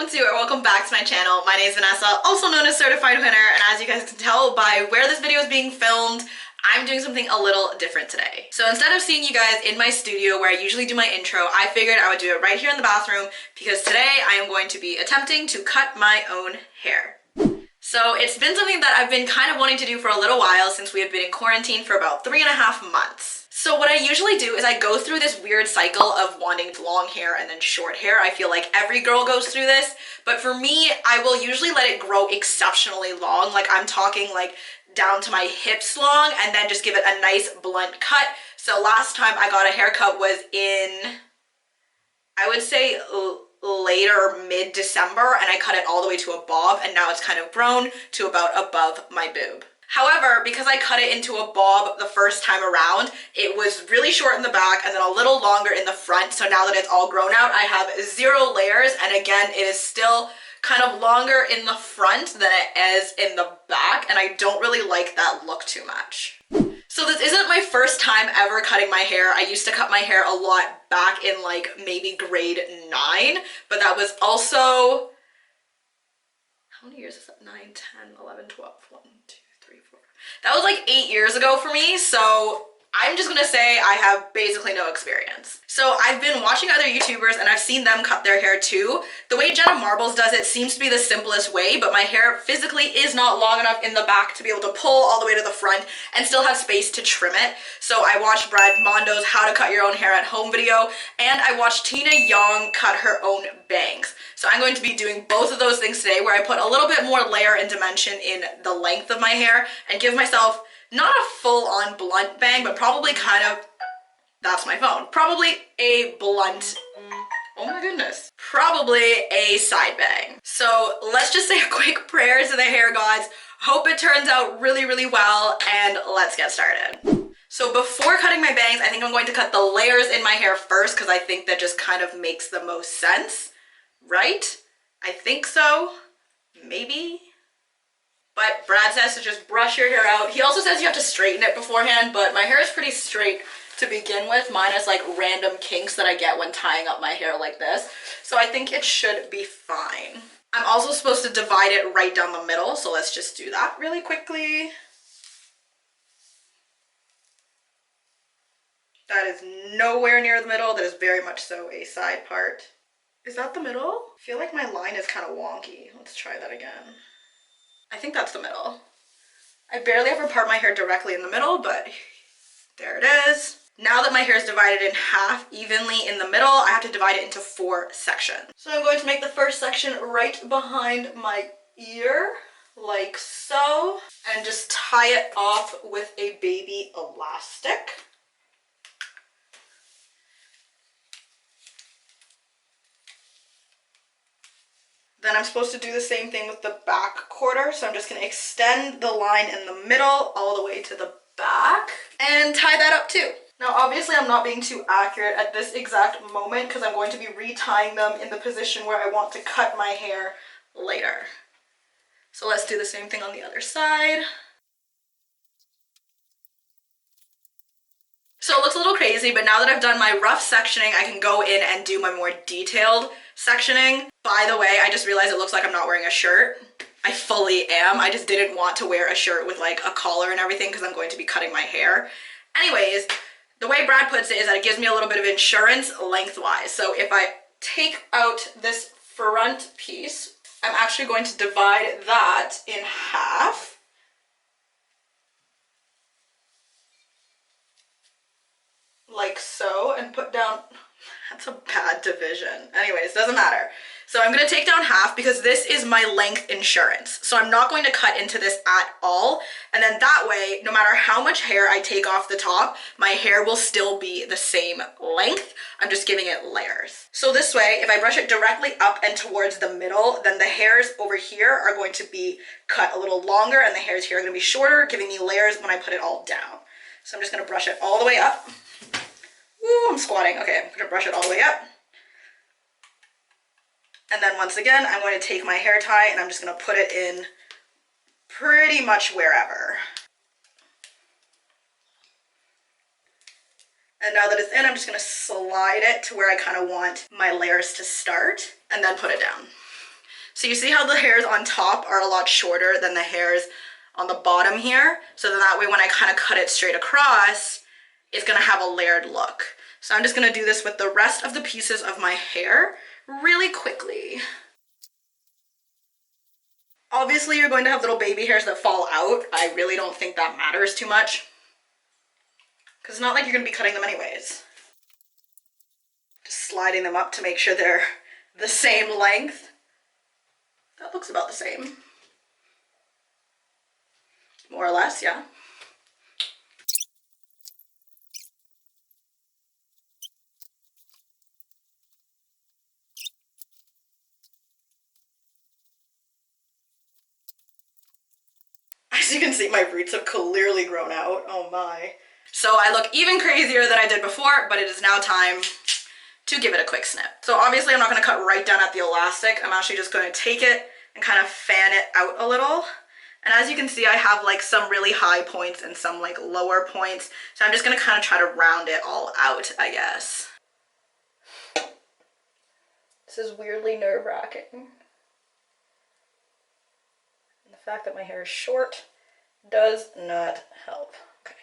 to or welcome back to my channel. My name is Vanessa, also known as Certified Winner, and as you guys can tell by where this video is being filmed, I'm doing something a little different today. So instead of seeing you guys in my studio where I usually do my intro, I figured I would do it right here in the bathroom because today I am going to be attempting to cut my own hair. So it's been something that I've been kind of wanting to do for a little while since we have been in quarantine for about 3.5 months. So what I usually do is I go through this weird cycle of wanting long hair and then short hair. I feel like every girl goes through this, but for me, I will usually let it grow exceptionally long. Like I'm talking like down to my hips long and then just give it a nice blunt cut. So last time I got a haircut was in, I would say later mid-December, and I cut it all the way to a bob, and now it's kind of grown to about above my boob. However, because I cut it into a bob the first time around, it was really short in the back and then a little longer in the front. So now that it's all grown out, I have 0 layers, and again, it is still kind of longer in the front than it is in the back, and I don't really like that look too much. So this isn't my first time ever cutting my hair. I used to cut my hair a lot back in like maybe grade 9, but that was also, how many years is that? 9, 10, 11, 12, 1, 2, 3, 4. That was like 8 years ago for me, so I'm just gonna say I have basically no experience. So I've been watching other YouTubers and I've seen them cut their hair too. The way Jenna Marbles does it seems to be the simplest way, but my hair physically is not long enough in the back to be able to pull all the way to the front and still have space to trim it. So I watched Brad Mondo's How to Cut Your Own Hair at Home video, and I watched Tina Young cut her own bangs. So I'm going to be doing both of those things today, where I put a little bit more layer and dimension in the length of my hair and give myself not a full-on blunt bang, but probably kind of, that's my phone, probably a blunt, oh my goodness, probably a side bang. So let's just say a quick prayer to the hair gods, hope it turns out really, really well, and let's get started. So before cutting my bangs, I think I'm going to cut the layers in my hair first because I think that just kind of makes the most sense, right? I think so, maybe. But Brad says to just brush your hair out. He also says you have to straighten it beforehand, but my hair is pretty straight to begin with. Mine is like random kinks that I get when tying up my hair like this. So I think it should be fine. I'm also supposed to divide it right down the middle, so let's just do that really quickly. That is nowhere near the middle. That is very much so a side part. Is that the middle? I feel like my line is kind of wonky. Let's try that again. I think that's the middle. I barely ever part my hair directly in the middle, but there it is. Now that my hair is divided in half evenly in the middle, I have to divide it into 4 sections. So I'm going to make the first section right behind my ear, like so, and just tie it off with a baby elastic. Then I'm supposed to do the same thing with the back quarter, so I'm just going to extend the line in the middle all the way to the back and tie that up too. Now obviously I'm not being too accurate at this exact moment because I'm going to be retying them in the position where I want to cut my hair later. So let's do the same thing on the other side. So it looks a little crazy, but now that I've done my rough sectioning, I can go in and do my more detailed sectioning. By the way, I just realized it looks like I'm not wearing a shirt. I fully am. I just didn't want to wear a shirt with like a collar and everything because I'm going to be cutting my hair. Anyways, the way Brad puts it is that it gives me a little bit of insurance lengthwise. So if I take out this front piece, I'm actually going to divide that in half. Like so, and put down, that's a bad division. Anyways, doesn't matter. So I'm going to take down half because this is my length insurance. So I'm not going to cut into this at all. And then that way, no matter how much hair I take off the top, my hair will still be the same length. I'm just giving it layers. So this way, if I brush it directly up and towards the middle, then the hairs over here are going to be cut a little longer and the hairs here are going to be shorter, giving me layers when I put it all down. So I'm just going to brush it all the way up. Ooh, I'm squatting. Okay, I'm gonna brush it all the way up. And then once again, I'm going to take my hair tie and I'm just gonna put it in pretty much wherever. And now that it's in, I'm just gonna slide it to where I kind of want my layers to start and then put it down. So you see how the hairs on top are a lot shorter than the hairs on the bottom here? So then that way when I kind of cut it straight across, it's gonna have a layered look. So I'm just gonna do this with the rest of the pieces of my hair really quickly. Obviously you're going to have little baby hairs that fall out. I really don't think that matters too much, because it's not like you're gonna be cutting them anyways. Just sliding them up to make sure they're the same length. That looks about the same. More or less, yeah. As you can see, my roots have clearly grown out. Oh my. So I look even crazier than I did before, but it is now time to give it a quick snip. So obviously I'm not gonna cut right down at the elastic. I'm actually just gonna take it and kind of fan it out a little. And as you can see, I have like some really high points and some like lower points. So I'm just gonna kind of try to round it all out, I guess. This is weirdly nerve-wracking. And the fact that my hair is short does not help. Okay.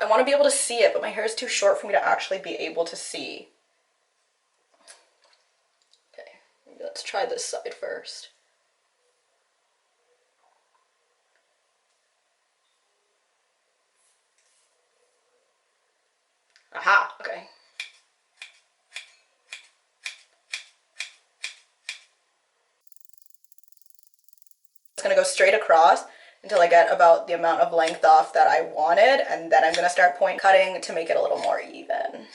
I want to be able to see it, but my hair is too short for me to actually be able to see. Okay, maybe let's try this side first. Aha, okay. It's gonna go straight across until I get about the amount of length off that I wanted, and then I'm gonna start point cutting to make it a little more even.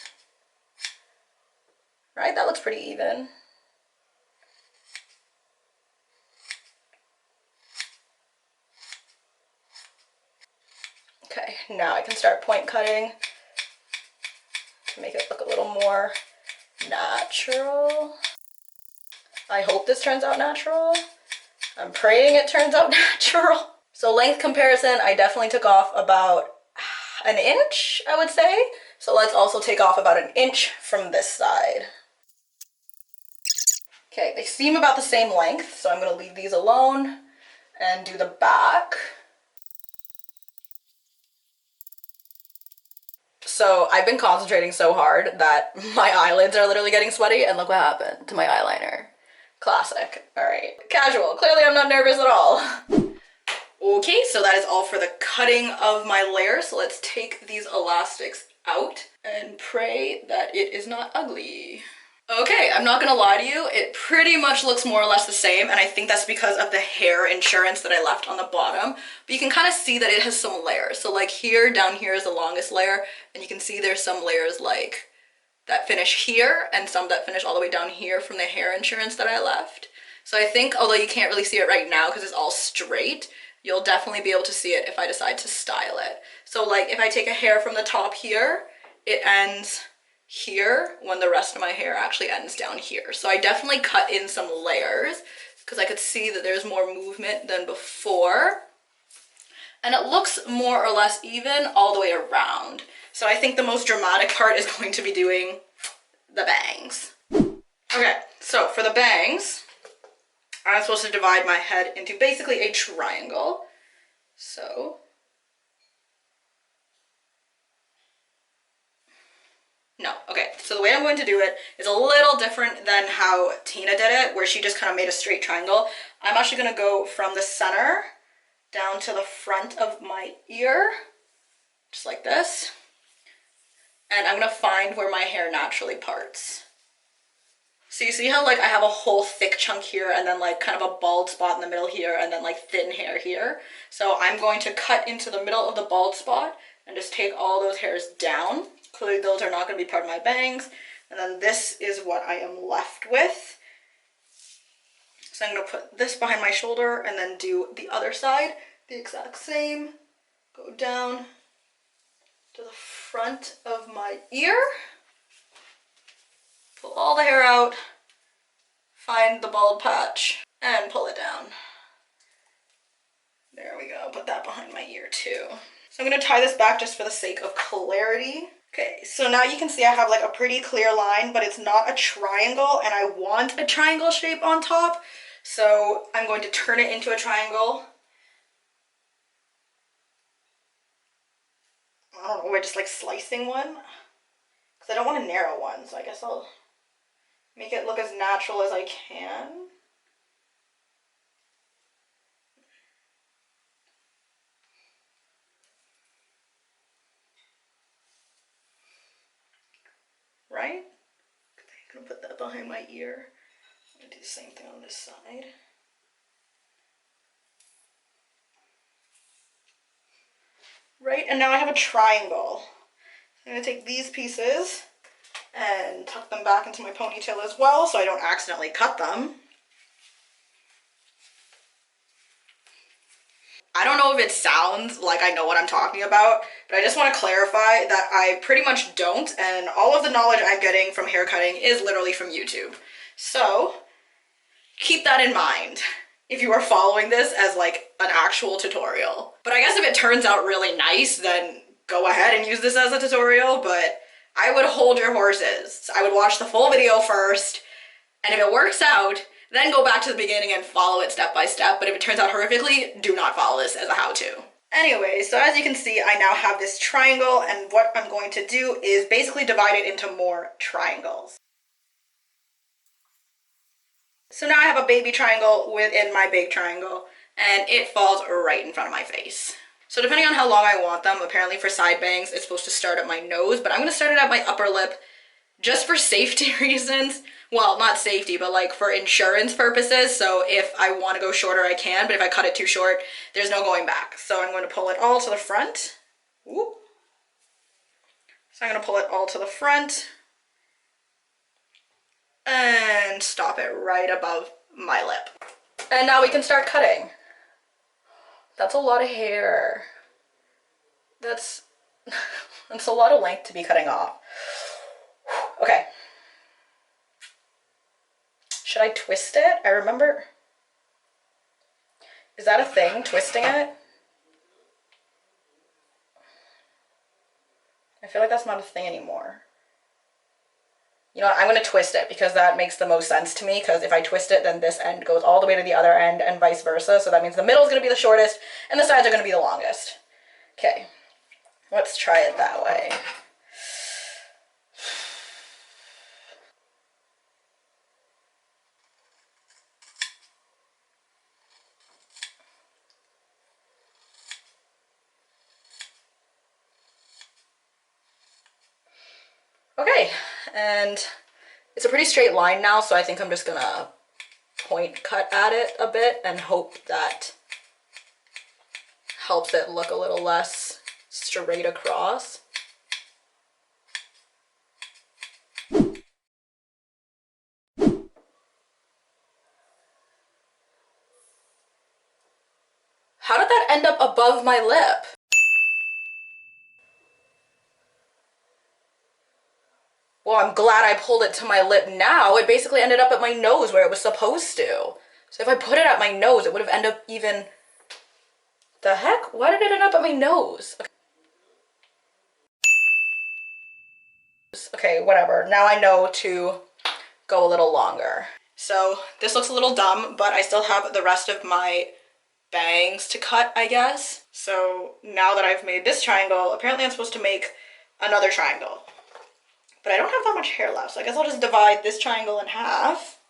Right, that looks pretty even. Okay, now I can start point cutting to make it look a little more natural. I hope this turns out natural. I'm praying it turns out natural. So length comparison, I definitely took off about an inch, I would say. So let's also take off about an inch from this side. Okay, they seem about the same length, so I'm gonna leave these alone and do the back. So I've been concentrating so hard that my eyelids are literally getting sweaty, and look what happened to my eyeliner. Classic. All right, casual. Clearly I'm not nervous at all. Okay, so that is all for the cutting of my layer. So let's take these elastics out and pray that it is not ugly. Okay, I'm not gonna lie to you, it pretty much looks more or less the same, and I think that's because of the hair insurance that I left on the bottom. But you can kind of see that it has some layers. So like here, down here is the longest layer, and you can see there's some layers like that finish here and some that finish all the way down here from the hair insurance that I left. So I think, although you can't really see it right now because it's all straight, you'll definitely be able to see it if I decide to style it. So like if I take a hair from the top here, it ends here when the rest of my hair actually ends down here. So I definitely cut in some layers because I could see that there's more movement than before. And it looks more or less even all the way around. So I think the most dramatic part is going to be doing the bangs. Okay, so for the bangs, I'm supposed to divide my head into basically a triangle. So, no, okay, so the way I'm going to do it is a little different than how Tina did it, where she just kind of made a straight triangle. I'm actually gonna go from the center down to the front of my ear, just like this. And I'm gonna find where my hair naturally parts. So you see how like I have a whole thick chunk here and then like kind of a bald spot in the middle here and then like thin hair here. So I'm going to cut into the middle of the bald spot and just take all those hairs down. Clearly those are not gonna be part of my bangs. And then this is what I am left with. So I'm gonna put this behind my shoulder and then do the other side, the exact same. Go down to the front of my ear, pull all the hair out, find the bald patch, and pull it down. There we go, put that behind my ear too. So I'm gonna tie this back just for the sake of clarity, Okay, so now you can see I have like a pretty clear line, but it's not a triangle, and I want a triangle shape on top. So I'm going to turn it into a triangle. I don't know, we're just like slicing one. Because I don't want a narrow one, so I guess I'll make it look as natural as I can. Right? I'm gonna put that behind my ear. I'm gonna do the same thing on this side. Right, and now I have a triangle. I'm gonna take these pieces and tuck them back into my ponytail as well so I don't accidentally cut them. I don't know if it sounds like I know what I'm talking about, but I just want to clarify that I pretty much don't, and all of the knowledge I'm getting from haircutting is literally from YouTube. So keep that in mind if you are following this as like an actual tutorial. But I guess if it turns out really nice, then go ahead and use this as a tutorial, but I would hold your horses. I would watch the full video first, and if it works out, then go back to the beginning and follow it step by step. But if it turns out horrifically, do not follow this as a how-to. Anyway, so as you can see, I now have this triangle, and what I'm going to do is basically divide it into more triangles. So now I have a baby triangle within my big triangle, and it falls right in front of my face. So depending on how long I want them, apparently for side bangs, it's supposed to start at my nose, but I'm gonna start it at my upper lip just for safety reasons. Well, not safety, but like for insurance purposes. So if I want to go shorter, I can, but if I cut it too short, there's no going back. So I'm going to pull it all to the front. Ooh. So I'm going to pull it all to the front and stop it right above my lip. And now we can start cutting. That's a lot of hair. That's a lot of length to be cutting off. Okay. Should I twist it? I remember. Is that a thing, twisting it? I feel like that's not a thing anymore. You know what, I'm gonna twist it because that makes the most sense to me, because if I twist it, then this end goes all the way to the other end and vice versa. So that means the middle is gonna be the shortest and the sides are gonna be the longest. Okay, let's try it that way. Okay, and it's a pretty straight line now, so I think I'm just gonna point cut at it a bit and hope that helps it look a little less straight across. How did that end up above my lip? Well, I'm glad I pulled it to my lip now. It basically ended up at my nose where it was supposed to. So if I put it at my nose, it would have ended up even... The heck? Why did it end up at my nose? Okay, whatever. Now I know to go a little longer. So this looks a little dumb, but I still have the rest of my bangs to cut, I guess. So now that I've made this triangle, apparently I'm supposed to make another triangle. But I don't have that much hair left, so I guess I'll just divide this triangle in half.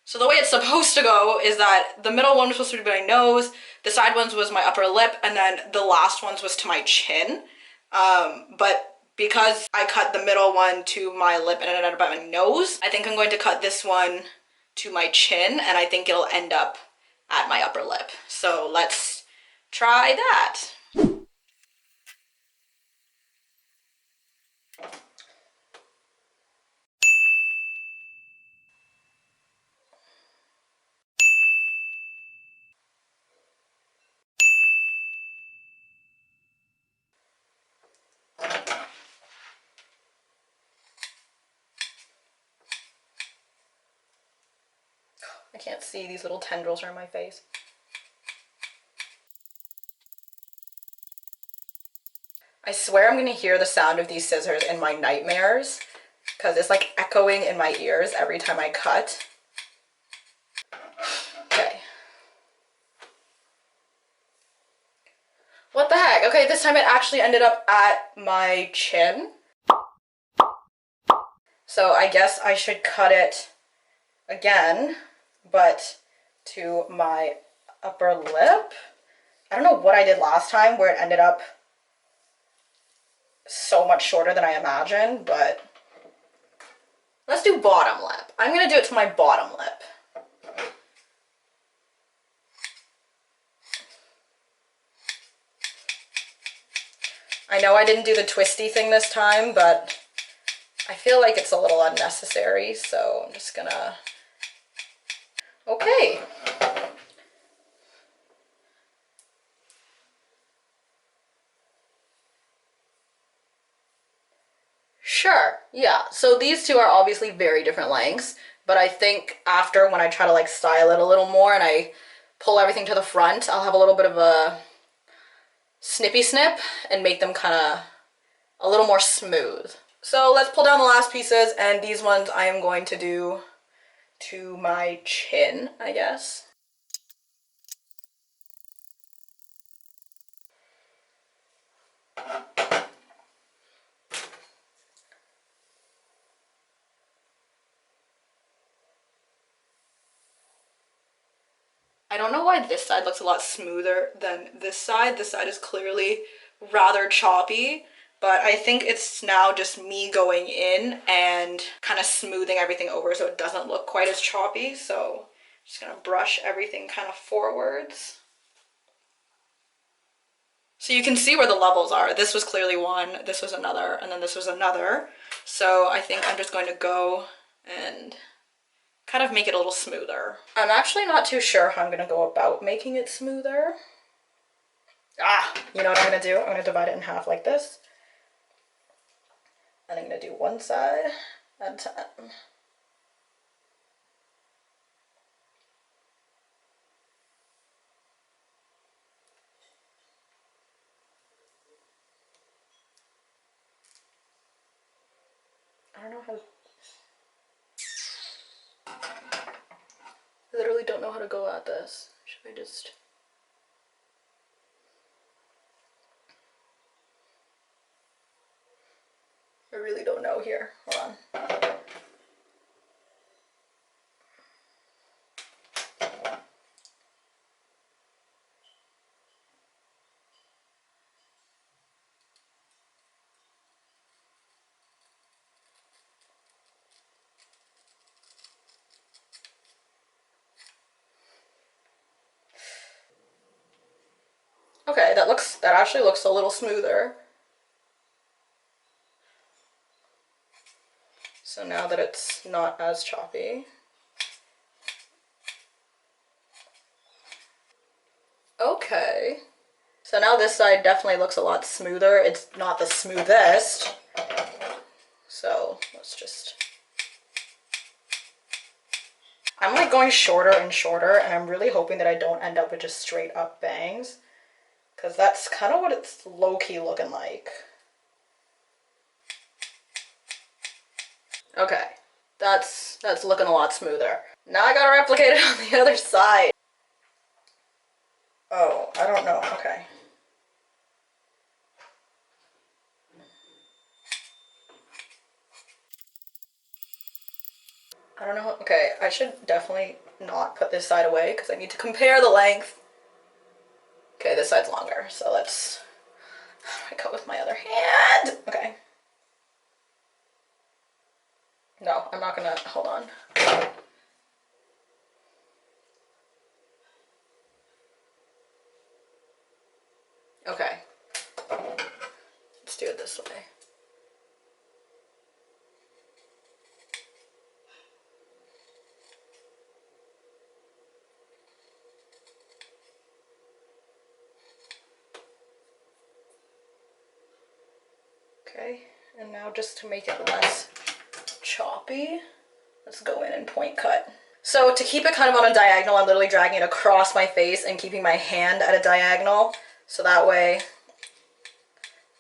So the way it's supposed to go is that the middle one was supposed to be my nose, the side ones was my upper lip, and then the last ones was to my chin. But because I cut the middle one to my lip and it ended up at my nose, I think I'm going to cut this one to my chin, and I think it'll end up at my upper lip. So let's try that. I can't see, these little tendrils are in my face. I swear I'm gonna hear the sound of these scissors in my nightmares because it's like echoing in my ears every time I cut. Okay. What the heck? Okay, this time it actually ended up at my chin. So I guess I should cut it again, but to my upper lip. I don't know what I did last time where it ended up so much shorter than I imagined, but let's do bottom lip. I'm gonna do it to my bottom lip. I know I didn't do the twisty thing this time, but I feel like it's a little unnecessary, so I'm just gonna... Okay. Sure, yeah. So these two are obviously very different lengths, but I think after, when I try to like style it a little more and I pull everything to the front, I'll have a little bit of a snippy snip and make them kind of a little more smooth. So let's pull down the last pieces, and these ones I am going to do to my chin, I guess. I don't know why this side looks a lot smoother than this side. This side is clearly rather choppy, but I think it's now just me going in and kind of smoothing everything over so it doesn't look quite as choppy. So I'm just gonna brush everything kind of forwards. So you can see where the levels are. This was clearly one, this was another, and then this was another. So I think I'm just going to go and kind of make it a little smoother. I'm actually not too sure how I'm gonna go about making it smoother. You know what I'm gonna do? I'm gonna divide it in half like this. And I'm gonna do one side at a time. I don't know how to... I literally don't know how to go at this. Should I just... I really don't know here. Hold on. Okay, that actually looks a little smoother. So now that it's not as choppy. Okay. So now this side definitely looks a lot smoother. It's not the smoothest. So let's just... I'm like going shorter and shorter, and I'm really hoping that I don't end up with just straight up bangs, because that's kind of what it's low-key looking like. Okay, that's looking a lot smoother. Now I gotta replicate it on the other side. Oh, I don't know. Okay. I don't know. Okay, I should definitely not put this side away because I need to compare the length. Okay, this side's longer, so let's... I cut with my other hand. Okay. No, I'm not gonna... Hold on. Okay. Let's do it this way. Okay, and now just to make it less choppy, let's go in and point cut. So to keep it kind of on a diagonal, I'm literally dragging it across my face and keeping my hand at a diagonal. So that way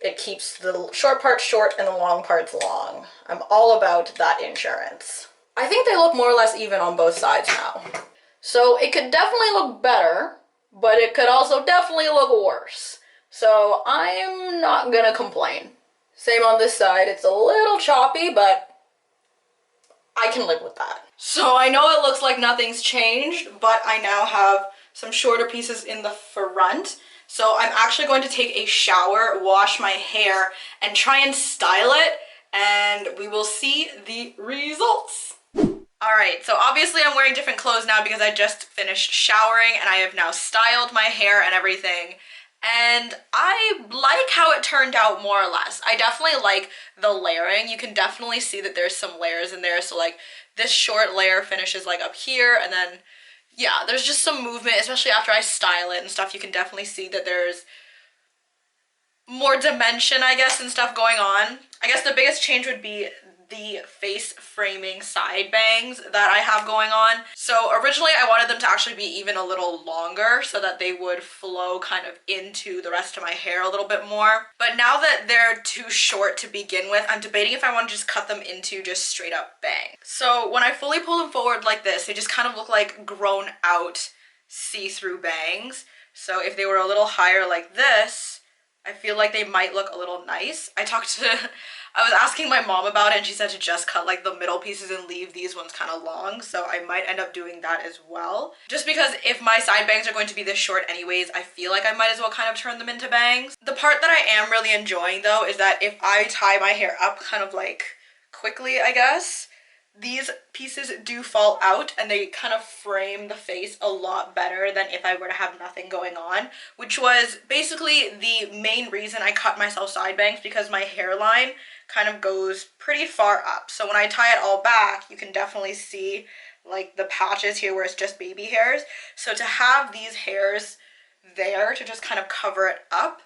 it keeps the short parts short and the long parts long. I'm all about that insurance. I think they look more or less even on both sides now. So it could definitely look better, but it could also definitely look worse. So I'm not gonna complain. Same on this side. It's a little choppy, but I can live with that. So I know it looks like nothing's changed, but I now have some shorter pieces in the front. So I'm actually going to take a shower, wash my hair, and try and style it, and we will see the results. Alright, so obviously I'm wearing different clothes now because I just finished showering and I have now styled my hair and everything. And I like how it turned out more or less. I definitely like the layering. You can definitely see that there's some layers in there. So like this short layer finishes like up here, and then yeah, there's just some movement, especially after I style it and stuff. You can definitely see that there's more dimension, I guess, and stuff going on. I guess the biggest change would be the face framing side bangs that I have going on. So originally I wanted them to actually be even a little longer so that they would flow kind of into the rest of my hair a little bit more. But now that they're too short to begin with, I'm debating if I want to just cut them into just straight up bangs. So when I fully pull them forward like this, they just kind of look like grown out see-through bangs. So if they were a little higher like this, I feel like they might look a little nice. I was asking my mom about it, and she said to just cut like the middle pieces and leave these ones kind of long, so I might end up doing that as well. Just because if my side bangs are going to be this short anyways, I feel like I might as well kind of turn them into bangs. The part that I am really enjoying though is that if I tie my hair up kind of like quickly, I guess, these pieces do fall out and they kind of frame the face a lot better than if I were to have nothing going on, which was basically the main reason I cut myself side bangs, because my hairline kind of goes pretty far up. So when I tie it all back, you can definitely see like the patches here where it's just baby hairs. So to have these hairs there to just kind of cover it up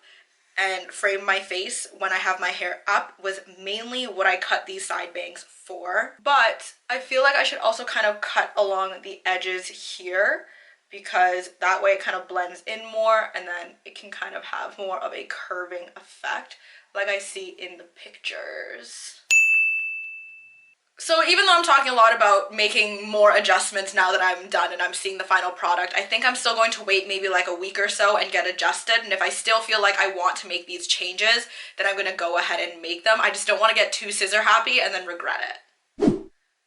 and frame my face when I have my hair up was mainly what I cut these side bangs for. But I feel like I should also kind of cut along the edges here, because that way it kind of blends in more and then it can kind of have more of a curving effect like I see in the pictures. So even though I'm talking a lot about making more adjustments now that I'm done and I'm seeing the final product, I think I'm still going to wait maybe like a week or so and get adjusted. And if I still feel like I want to make these changes, then I'm going to go ahead and make them. I just don't want to get too scissor happy and then regret it.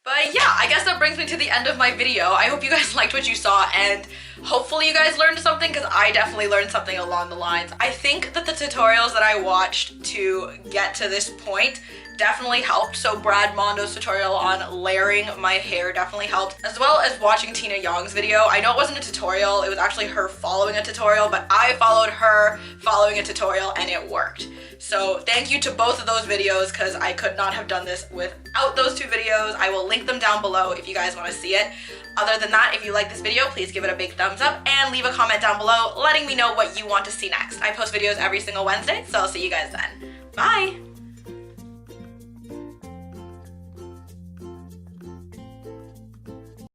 But yeah, I guess that brings me to the end of my video. I hope you guys liked what you saw, and hopefully you guys learned something, because I definitely learned something along the lines. I think that the tutorials that I watched to get to this point definitely helped. So Brad Mondo's tutorial on layering my hair definitely helped, as well as watching Tina Young's video. I know it wasn't a tutorial, it was actually her following a tutorial, but I followed her following a tutorial and it worked. So thank you to both of those videos, because I could not have done this without those two videos. I will link them down below if you guys want to see it. Other than that, if you like this video, please give it a big thumbs up and leave a comment down below letting me know what you want to see next. I post videos every single Wednesday, so I'll see you guys then. Bye!